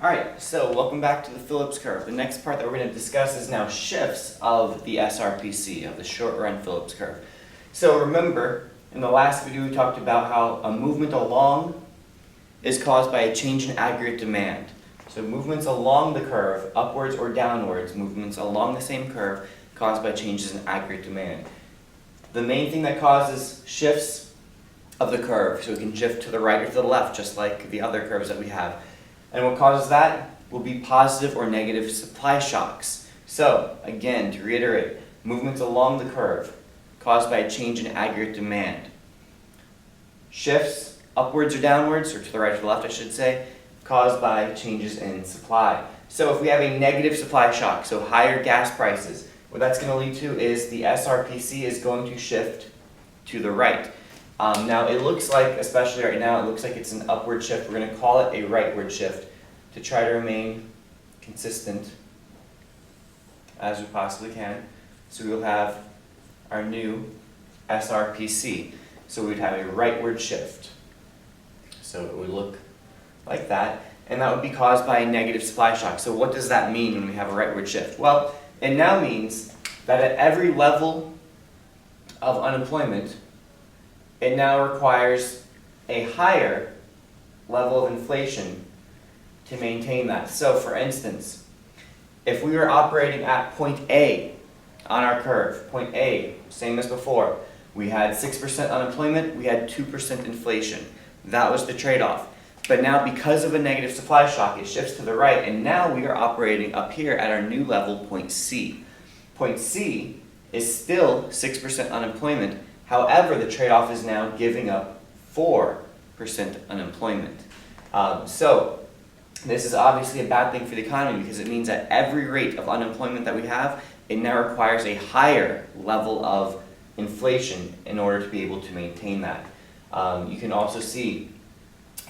Alright, so welcome back to the Phillips curve. The next part that we're going to discuss is now shifts of the SRPC, of the short run Phillips curve. So remember, in the last video we talked about how a movement along is caused by a change in aggregate demand. So movements along the curve, upwards or downwards, movements along the same curve caused by changes in aggregate demand. The main thing that causes shifts of the curve, so it can shift to the right or to the left, just like the other curves that we have. And what causes that will be positive or negative supply shocks. So, again, to reiterate, movements along the curve caused by a change in aggregate demand. Shifts upwards or downwards, or to the right or to the left I should say, caused by changes in supply. So if we have a negative supply shock, so higher gas prices, what that's going to lead to is the SRPC is going to shift to the right. Now it looks like, especially right now, it looks like it's an upward shift. We're going to call it a rightward shift to try to remain consistent as we possibly can. So we'll have our new SRPC. So we'd have a rightward shift. So it would look like that, and that would be caused by a negative supply shock. So what does that mean when we have a rightward shift? Well, it now means that at every level of unemployment, it now requires a higher level of inflation to maintain that. So for instance, if we were operating at point A on our curve, point A, same as before, we had 6% unemployment, we had 2% inflation. That was the trade-off. But now because of a negative supply shock, it shifts to the right, and now we are operating up here at our new level, point C. Point C is still 6% unemployment. However, the trade-off is now giving up 4% unemployment. So this is obviously a bad thing for the economy because it means that every rate of unemployment that we have, it now requires a higher level of inflation in order to be able to maintain that. You can also see,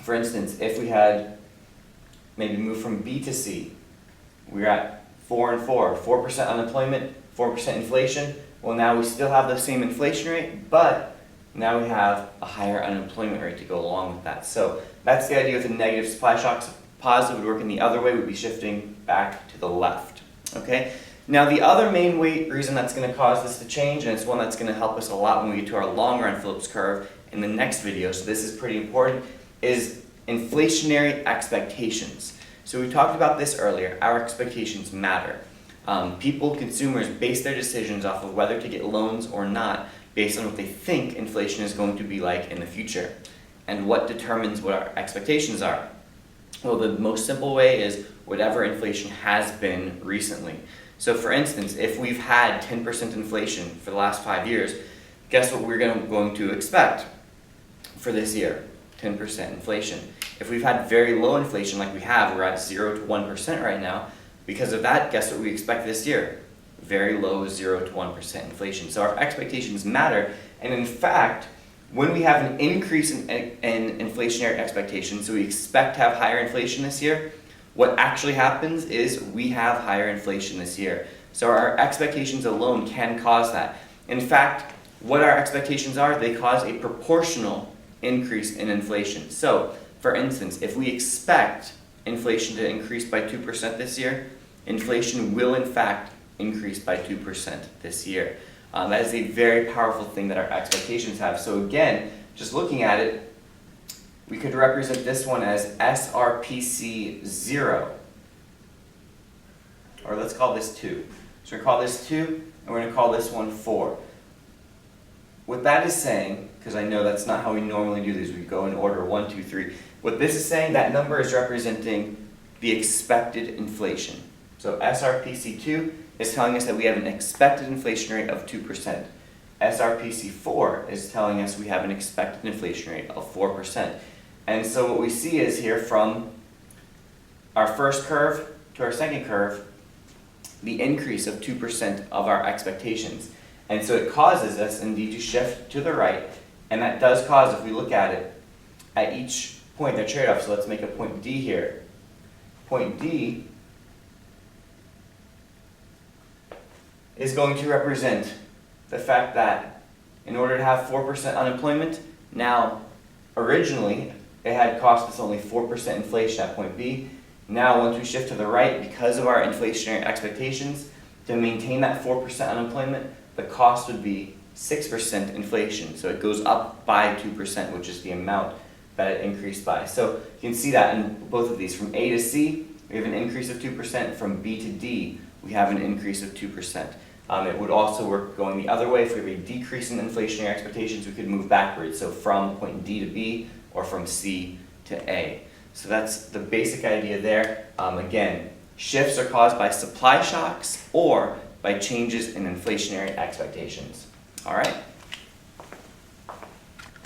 for instance, if we had maybe moved from B to C, we're at 4 and 4, 4% unemployment, 4% inflation. Well, now we still have the same inflation rate, but now we have a higher unemployment rate to go along with that. So that's the idea with the negative supply shocks. Positive would work in the other way, would be shifting back to the left. Okay? Now the other main reason that's going to cause this to change, and it's one that's going to help us a lot when we get to our long run Phillips curve in the next video, so this is pretty important, is inflationary expectations. So we talked about this earlier. Our expectations matter. People, consumers, base their decisions off of whether to get loans or not based on what they think inflation is going to be like in the future. And what determines what our expectations are? Well, the most simple way is whatever inflation has been recently. So for instance, if we've had 10% inflation for the last 5 years, guess what we're going to expect for this year? 10% inflation. If we've had very low inflation like we have, we're at 0 to 1% right now. Because of that, guess what we expect this year? Very low 0 to 1% inflation. So our expectations matter, and in fact, when we have an increase in inflationary expectations, so we expect to have higher inflation this year, what actually happens is we have higher inflation this year. So our expectations alone can cause that. In fact, what our expectations are, they cause a proportional increase in inflation. So, for instance, if we expect inflation to increase by 2% this year, inflation will in fact increase by 2% this year. That is a very powerful thing that our expectations have. So again, just looking at it, we could represent this one as SRPC 0. Or let's call this 2. So we're going to call this 2, and we're going to call this one 4. What that is saying, because I know that's not how we normally do these, we go in order 1, 2, 3. What this is saying, that number is representing the expected inflation. So SRPC 2 is telling us that we have an expected inflation rate of 2%. SRPC 4 is telling us we have an expected inflation rate of 4%. And so what we see is here from our first curve to our second curve, the increase of 2% of our expectations. And so it causes us indeed to shift to the right, and that does cause, if we look at it, at each point their trade-off. So let's make a point D here. Point D is going to represent the fact that in order to have 4% unemployment, now originally it had cost us only 4% inflation at point B. Now, once we shift to the right, because of our inflationary expectations, to maintain that 4% unemployment, the cost would be 6% inflation. So it goes up by 2%, which is the amount that it increased by. So you can see that in both of these. From A to C, we have an increase of 2%. From B to D, we have an increase of 2%. It would also work going the other way. If we have a decrease in inflationary expectations, we could move backwards. So from point D to B, or from C to A. So that's the basic idea there. Again, shifts are caused by supply shocks or by changes in inflationary expectations. All right?